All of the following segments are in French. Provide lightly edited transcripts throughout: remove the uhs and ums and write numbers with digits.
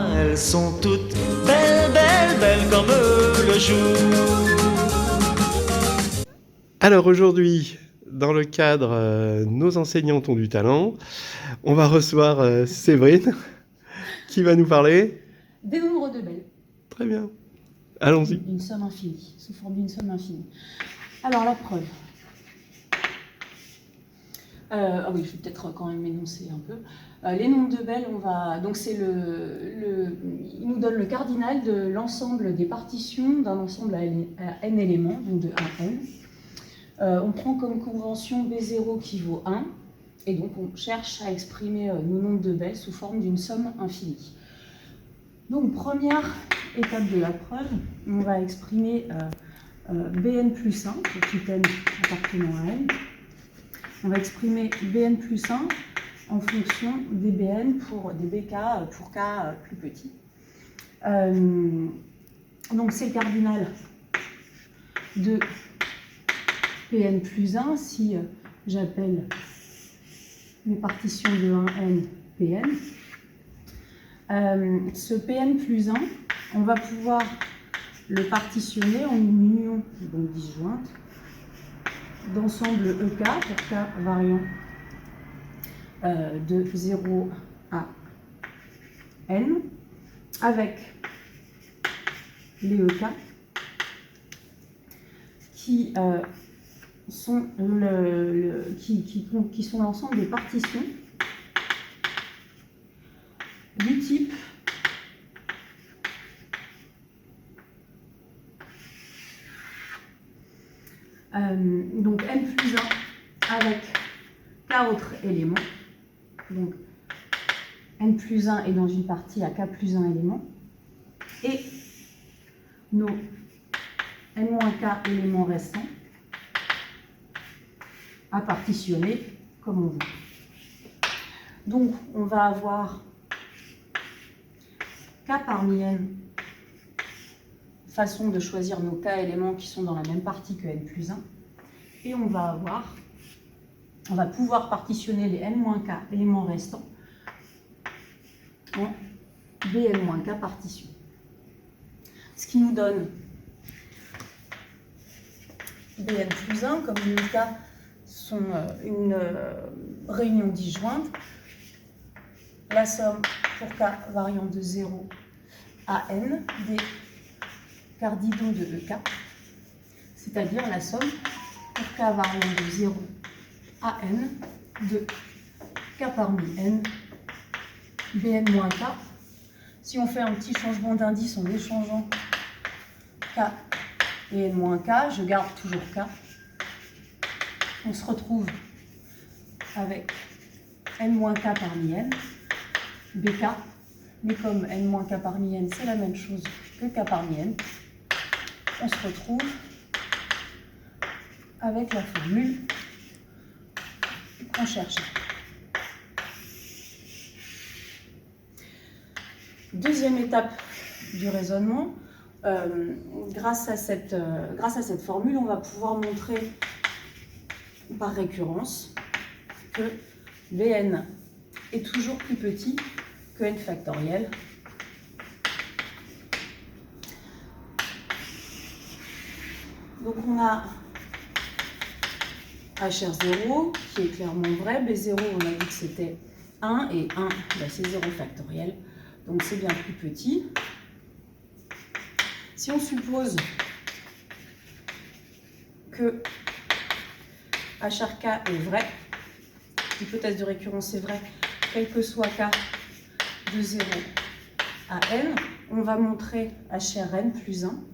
Elles sont toutes belles, belles, belles comme le jour. Alors aujourd'hui, dans le cadre Nos enseignants ont du talent, on va recevoir Séverine qui va nous parler. Des nombres de Bell. Très bien. Allons-y. Une somme infinie, sous forme d'une somme infinie. Alors la preuve. Ah oui, je vais peut-être quand même énoncer un peu. Les nombres de Bell, donc c'est il nous donne le cardinal de l'ensemble des partitions d'un ensemble à n éléments, donc de 1 à n. On prend comme convention B0 qui vaut 1, et donc on cherche à exprimer nos nombres de Bell sous forme d'une somme infinie. Donc première étape de la preuve, on va exprimer Bn plus 1 pour tout n appartenant à n. On va exprimer Bn plus 1 en fonction des Bn pour des Bk pour k plus petit. Donc c'est le cardinal de Pn plus 1 si j'appelle mes partitions de 1n Pn. Ce Pn plus 1, on va pouvoir le partitionner en une union donc disjointe d'ensemble EK pour K variant de 0 à n avec les EK qui sont l'ensemble des partitions du type donc n plus 1 avec k autres éléments. Donc n plus 1 est dans une partie à k plus 1 éléments. Et nos n-k éléments restants à partitionner comme on veut. Donc on va avoir k parmi n façon de choisir nos k éléments qui sont dans la même partie que n plus 1. Et on va pouvoir partitionner les n-k éléments restants en bn-k partitions. Ce qui nous donne bn plus 1, comme les k sont une réunion disjointe, la somme pour k variant de 0 à n des cardinaux de EK, c'est-à-dire la somme pour k variant de 0 à n de k parmi n bn-k. Si on fait un petit changement d'indice en échangeant k et n-k, je garde toujours k. On se retrouve avec n-k parmi n, bk, mais comme n-k parmi n, c'est la même chose que k parmi n, on se retrouve avec la formule qu'on cherchait. Deuxième étape du raisonnement, grâce à cette formule, on va pouvoir montrer par récurrence que Bn est toujours plus petit que n factoriel. Donc on a HR0 qui est clairement vrai, B0 on a dit que c'était 1 et 1 c'est 0 factoriel, donc c'est bien plus petit. Si on suppose que HRK est vrai, l'hypothèse de récurrence est vraie, quel que soit K de 0 à n, on va montrer HRN plus 1.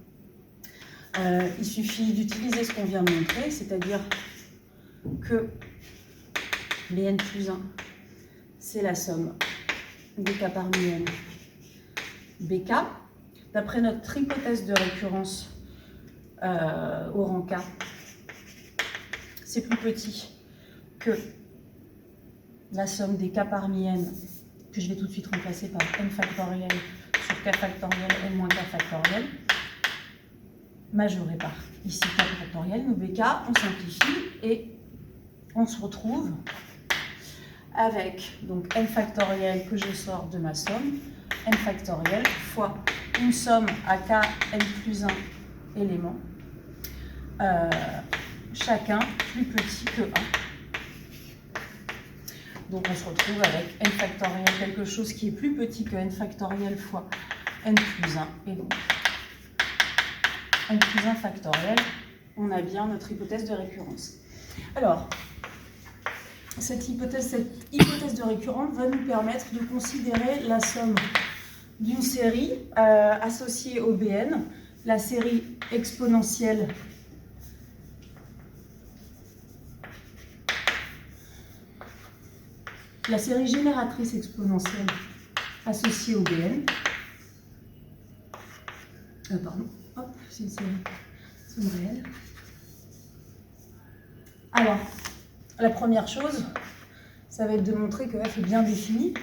Il suffit d'utiliser ce qu'on vient de montrer, c'est-à-dire que Bn plus 1, c'est la somme des K parmi n, Bk. D'après notre hypothèse de récurrence au rang K, c'est plus petit que la somme des K parmi n, que je vais tout de suite remplacer par n factoriel sur K factoriel, n moins K factoriel, majoré par ici K factoriel, nos Bk, on simplifie et on se retrouve avec donc n factoriel que je sors de ma somme, n factoriel fois une somme à k n plus 1 éléments, chacun plus petit que 1. Donc on se retrouve avec n factoriel, quelque chose qui est plus petit que n factoriel fois n plus 1. Et donc n plus 1 factoriel, on a bien notre hypothèse de récurrence. Alors, cette hypothèse de récurrence va nous permettre de considérer la somme d'une série associée au Bn, la série exponentielle la série génératrice exponentielle associée au Bn. Pardon, hop, c'est une série réelle. Alors, la première chose, ça va être de montrer que f est bien définie,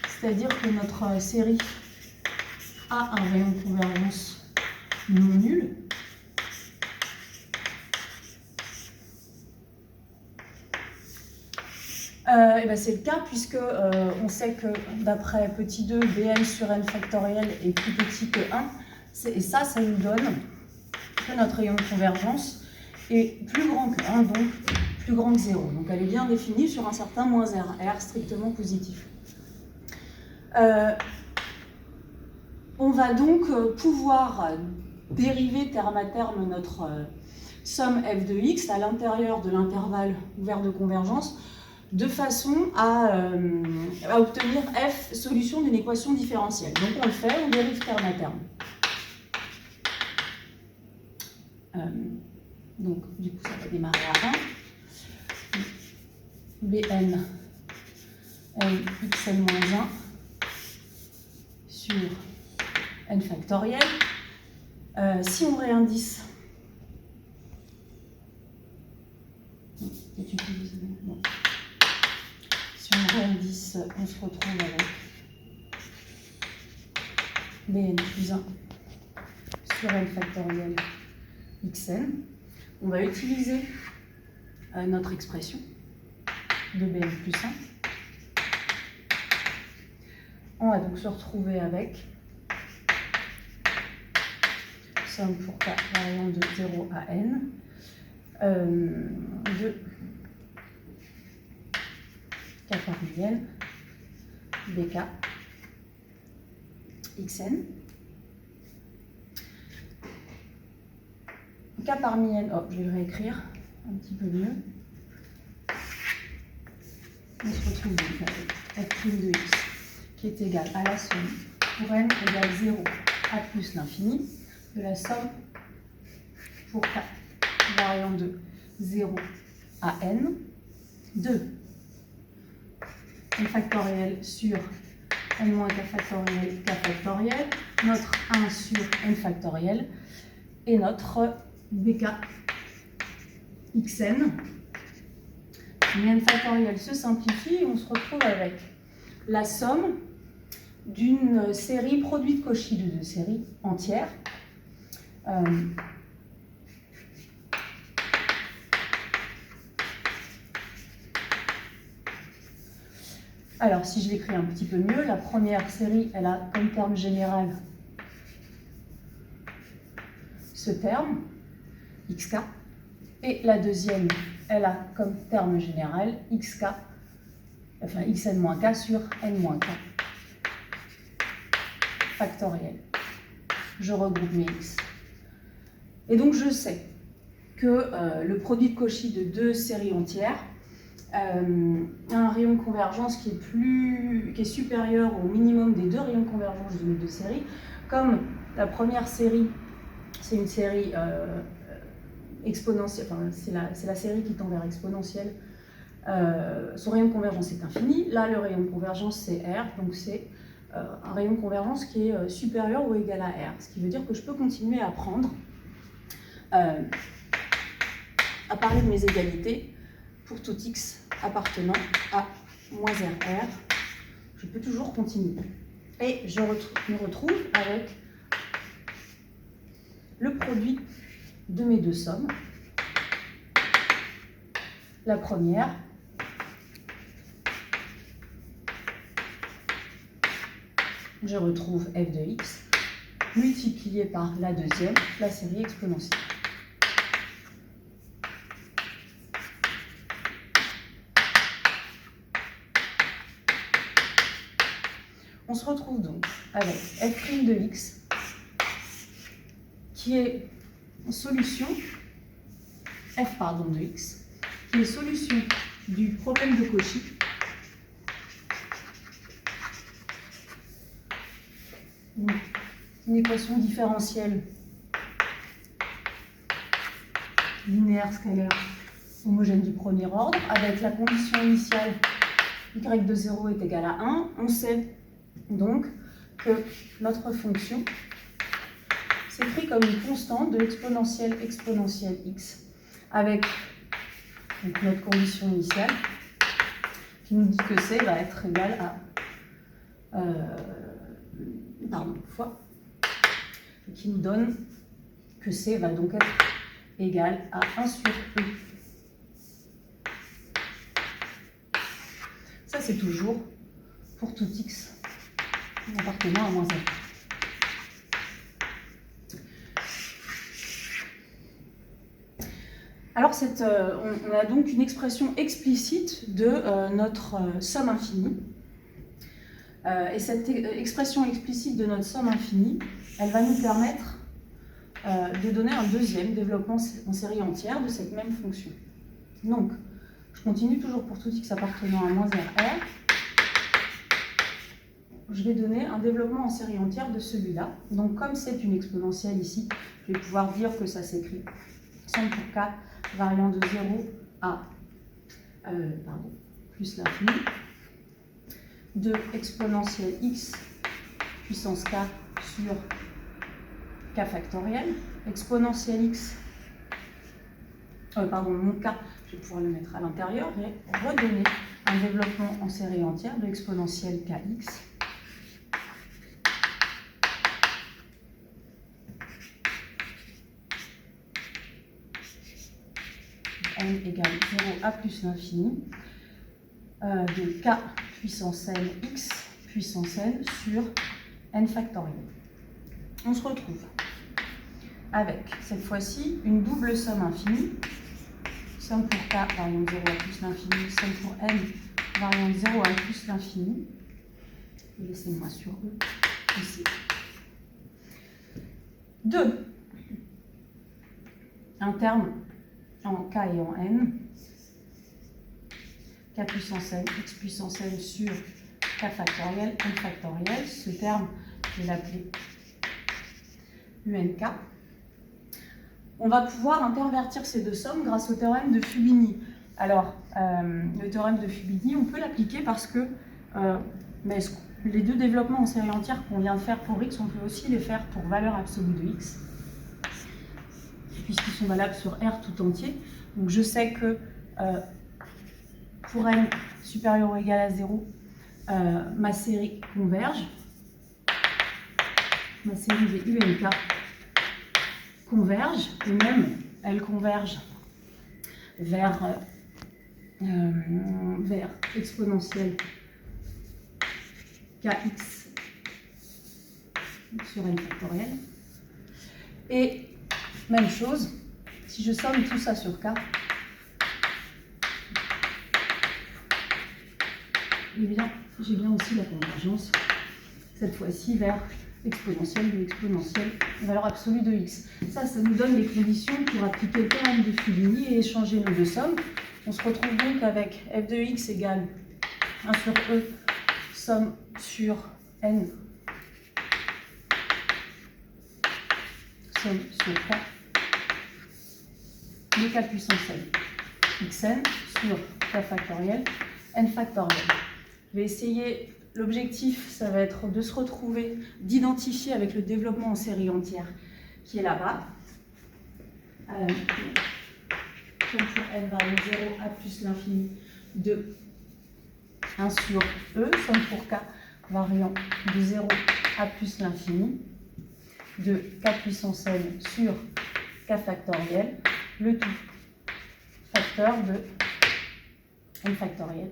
c'est-à-dire que notre série a un rayon de convergence non nul. C'est le cas puisque on sait que d'après petit 2, Bn sur n factoriel est plus petit que 1. Et ça nous donne que notre rayon de convergence est plus grand que 1, donc plus grand que 0. Donc elle est bien définie sur un certain moins R, R strictement positif. On va donc pouvoir dériver terme à terme notre somme f de x à l'intérieur de l'intervalle ouvert de convergence de façon à obtenir f solution d'une équation différentielle. Donc on le fait, on dérive terme à terme. Donc du coup ça va démarrer à 1. Bn xn-1 sur n factoriel. Si on réindice, si on réindice, on se retrouve avec Bn plus 1 sur n factoriel xn. On va utiliser notre expression de Bn plus 1. On va donc se retrouver avec somme pour k variant de 0 à n de k parmi n bk xn. K parmi n, je vais le réécrire un petit peu mieux. On se retrouve donc avec f' de x qui est égal à la somme pour n égale 0 à plus l'infini de la somme pour k variant de 0 à n de n factoriel sur n moins k factoriel, notre 1 sur n factoriel et notre bk xn. Mais n factoriel se simplifie et on se retrouve avec la somme d'une série produite Cauchy de deux séries entières. Alors, si je l'écris un petit peu mieux, la première série, elle a comme terme général ce terme, xk, et la deuxième, elle a comme terme général xk, enfin xn-k sur n-k factoriel. Je regroupe mes x. Et donc je sais que le produit de Cauchy de deux séries entières a un rayon de convergence qui est supérieur au minimum des deux rayons de convergence de nos deux séries. Comme la première série, c'est une série exponentielle, enfin c'est la série qui tend vers exponentielle, son rayon de convergence est infini. Là, le rayon de convergence, c'est R, donc c'est un rayon de convergence qui est supérieur ou égal à R. Ce qui veut dire que je peux continuer à prendre, à parler de mes égalités pour tout x appartenant à moins RR. Je peux toujours continuer. Et je me retrouve avec le produit de mes deux sommes. La première, je retrouve f de x multiplié par la deuxième, la série exponentielle. On se retrouve donc avec f' de x qui est solution, f pardon de x, qui est solution du problème de Cauchy. Une équation différentielle linéaire scalaire homogène du premier ordre avec la condition initiale y de 0 est égal à 1. On sait donc que notre fonction s'écrit comme une constante de l'exponentielle exponentielle x avec donc, notre condition initiale qui nous dit que c va être égal à fois, et qui nous donne que c va donc être égal à 1 sur e. Ça c'est toujours pour tout x appartenant à moins 1. Alors, on a donc une expression explicite de notre somme infinie. Et cette expression explicite de notre somme infinie, elle va nous permettre de donner un deuxième développement en série entière de cette même fonction. Donc, je continue toujours pour tout x appartenant à moins RR. Je vais donner un développement en série entière de celui-là. Donc, comme c'est une exponentielle ici, je vais pouvoir dire que ça s'écrit somme pour k variant de 0 à plus l'infini de exponentielle x puissance k sur k factoriel, exponentielle x, mon k, je vais pouvoir le mettre à l'intérieur et redonner un développement en série entière de exponentielle kx n égale 0 à plus l'infini de k puissance n x puissance n sur n factoriel. On se retrouve avec cette fois-ci une double somme infinie, somme pour k variant de 0 à plus l'infini, somme pour n variant de 0 à plus l'infini, laissez-moi sur E ici, de un terme en k et en n, k puissance n, x puissance n sur k factoriel, n factoriel. Ce terme, je vais l'appeler UNK. On va pouvoir intervertir ces deux sommes grâce au théorème de Fubini. Alors, le théorème de Fubini, on peut l'appliquer parce que les deux développements en série entière qu'on vient de faire pour x, on peut aussi les faire pour valeur absolue de x, puisqu'ils sont valables sur R tout entier. Donc je sais que pour n supérieur ou égal à 0, ma série converge. Ma série des UNK converge, et même elle converge vers exponentielle kx sur n factoriel. Et même chose, si je somme tout ça sur k, eh bien, j'ai bien aussi la convergence, cette fois-ci vers exponentielle de l'exponentielle valeur absolue de x. Ça nous donne les conditions pour appliquer le théorème de Fubini et échanger nos deux sommes. On se retrouve donc avec f de x égale 1 sur e, somme sur n, somme sur k, de k puissance n, xn sur k factoriel, n factoriel. Je vais essayer, l'objectif, ça va être de se retrouver, d'identifier avec le développement en série entière qui est là-bas. Comme pour n variant de 0 à plus l'infini de 1 sur e, somme pour k variant de 0 à plus l'infini de k puissance n sur k factoriel, le tout facteur de n factoriel,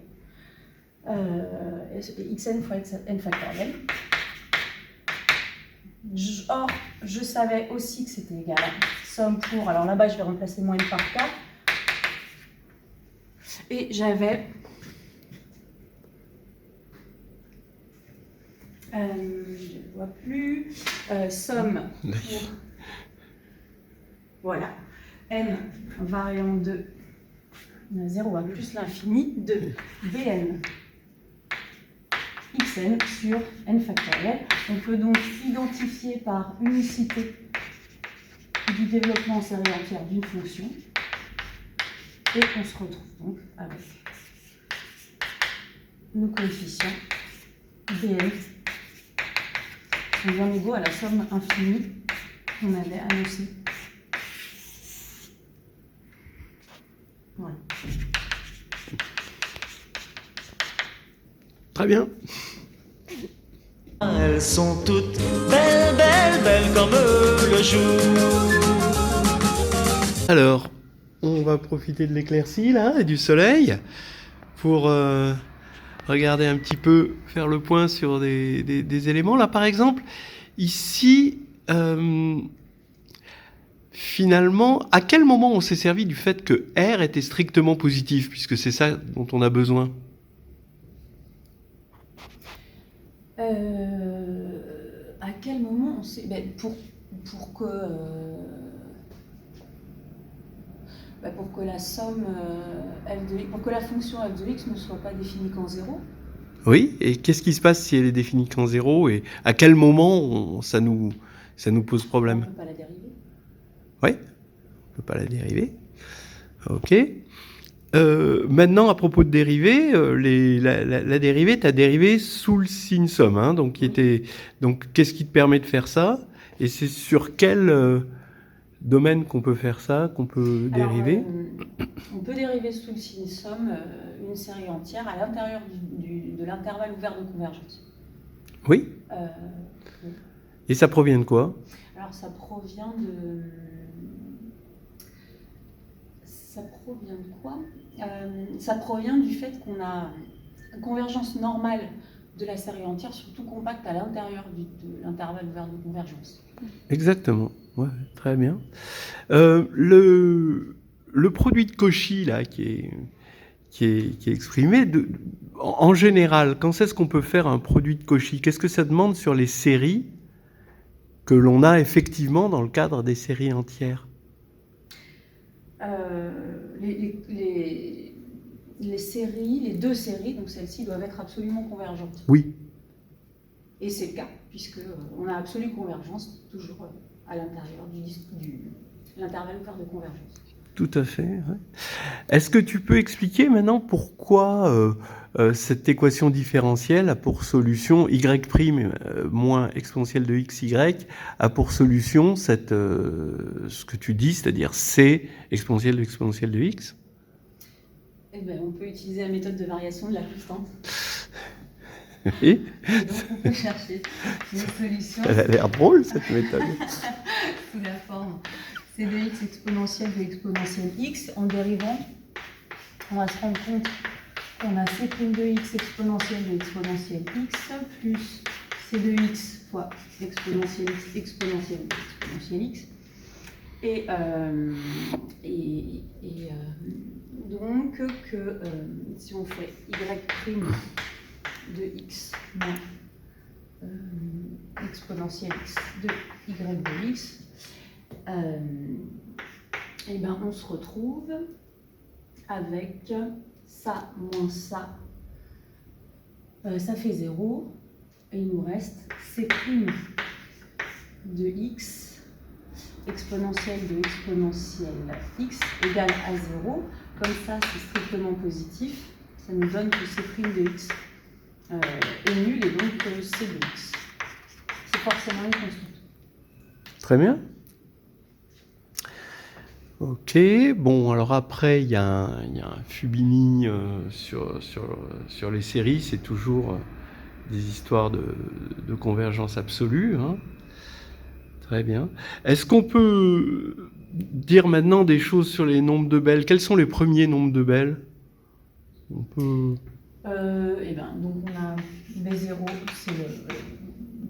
xn fois n factoriel. Or, je savais aussi que c'était égal à somme pour... Alors là-bas, je vais remplacer moins n par k. Et j'avais... je ne vois plus. Somme pour... Voilà. N variant de 0 à plus l'infini de Vn xn sur n factoriel. On peut donc identifier par unicité du développement en série entière d'une fonction. Et on se retrouve donc avec nos coefficients Vn sont bien égaux à la somme infinie qu'on avait annoncée. Voilà. Très bien. Elles sont toutes belles, belles, belles comme le jour. Alors, on va profiter de l'éclaircie là et du soleil pour regarder un petit peu, faire le point sur des éléments. Là, par exemple, ici, finalement, à quel moment on s'est servi du fait que R était strictement positif, puisque c'est ça dont on a besoin? À quel moment on sait... pour que la somme f de x, pour que la fonction f de x ne soit pas définie qu'en 0. Oui, et qu'est-ce qui se passe si elle est définie qu'en 0 et à quel moment ça nous pose problème? On ne peut pas la dériver. Oui, on ne peut pas la dériver. Ok. Maintenant, à propos de dérivée, la dérivée, tu as dérivé sous le signe somme. Hein, donc, qu'est-ce qui te permet de faire ça? Et c'est sur quel domaine qu'on peut faire ça, qu'on peut dériver? On peut dériver sous le signe somme une série entière à l'intérieur de l'intervalle ouvert de convergence. Oui. Et ça provient de quoi? Alors, ça provient de... quoi? Ça provient du fait qu'on a une convergence normale de la série entière, surtout compacte à l'intérieur de l'intervalle ouvert de convergence. Exactement. Ouais, très bien. Le produit de Cauchy là qui est exprimé en général, quand est-ce qu'on peut faire un produit de Cauchy? Qu'est-ce que ça demande sur les séries que l'on a effectivement dans le cadre des séries entières? Les séries, les deux séries, donc celles-ci doivent être absolument convergentes. Oui. Et c'est le cas, puisque on a absolue convergence toujours à l'intérieur de l'intervalle ouvert de convergence. Tout à fait. Ouais. Est-ce que tu peux expliquer maintenant pourquoi cette équation différentielle a pour solution y' moins exponentielle de xy a pour solution ce que tu dis, c'est-à-dire c exponentielle de x? Eh bien, on peut utiliser la méthode de variation de la constante. Et donc, on peut chercher une solution. Elle a l'air drôle, cette méthode. Sous la forme c de x exponentielle de exponentielle x. En dérivant, on va se rendre compte qu'on a c' de x exponentielle de exponentielle x plus c de x fois exponentielle x exponentielle de exponentielle x. Donc que si on fait y' de x moins exponentielle x de y de x, et ben on se retrouve avec ça moins ça, ça fait 0, et il nous reste c' de x exponentielle de exponentielle x égale à 0. Comme ça, c'est strictement positif. Ça nous donne que c' de x est nul et donc que c de x. C'est forcément une constante. Très bien. Ok, bon, alors après, il y a un Fubini sur les séries, c'est toujours des histoires de convergence absolue. Hein. Très bien. Est-ce qu'on peut dire maintenant des choses sur les nombres de Bell? Quels sont les premiers nombres de Bell? On peut... Donc on a B0, c'est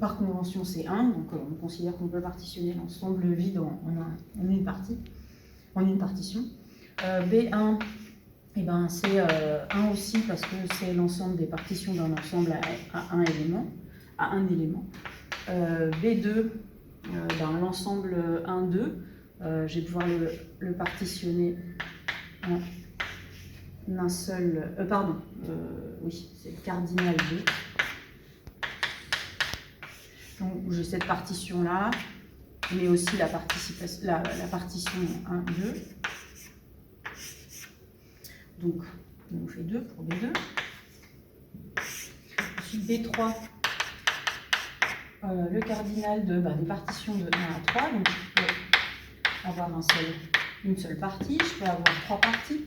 par convention, c'est 1, donc on considère qu'on peut partitionner l'ensemble vide en une partie, en une partition. B1, eh ben, c'est 1 aussi parce que c'est l'ensemble des partitions d'un ensemble à un élément. B2, ben, l'ensemble 1, 2, je vais pouvoir le partitionner en un seul... oui, c'est le cardinal 2. Donc j'ai cette partition-là, mais aussi la partition 1, 2. Donc on fait 2 pour B2. Ensuite B3, le cardinal des partitions de 1 à 3. Donc je peux avoir une seule partie, je peux avoir 3 parties.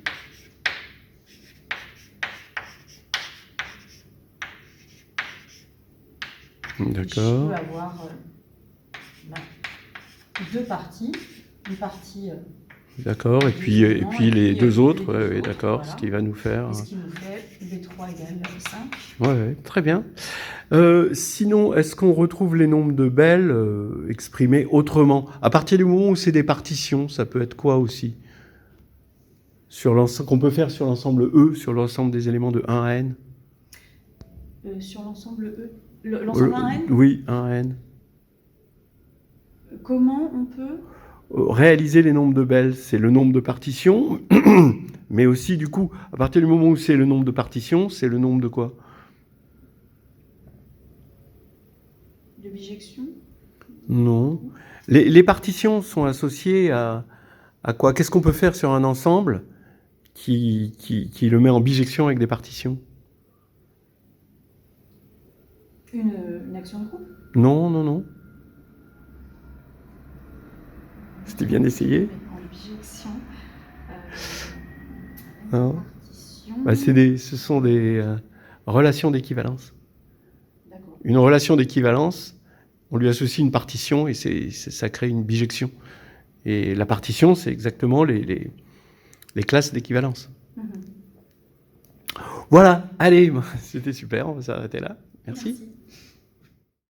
D'accord. Je peux avoir 2 parties, une partie. D'accord, et puis les deux autres, ouais, d'accord, voilà. Ce qui va nous faire... Et ce qui nous fait B3 égale 5. Ouais, très bien. Sinon, est-ce qu'on retrouve les nombres de Bell exprimés autrement? À partir du moment où c'est des partitions, ça peut être quoi aussi? Qu'on peut faire sur l'ensemble E, sur l'ensemble des éléments de 1 à N? Sur l'ensemble E? L'ensemble 1 à N? Oui, 1 à N. Comment on peut... Réaliser les nombres de Bell, c'est le nombre de partitions, mais aussi, du coup, à partir du moment où c'est le nombre de partitions, c'est le nombre de quoi? De bijection? Non. Les partitions sont associées à quoi? Qu'est-ce qu'on peut faire sur un ensemble qui le met en bijection avec des partitions? Une action de groupe? Non, non, non. C'était bien d'essayer. En bijection. Non. Ce sont des relations d'équivalence. D'accord. Une relation d'équivalence, on lui associe une partition et ça crée une bijection. Et la partition, c'est exactement les classes d'équivalence. Voilà, allez, c'était super, on va s'arrêter là. Merci.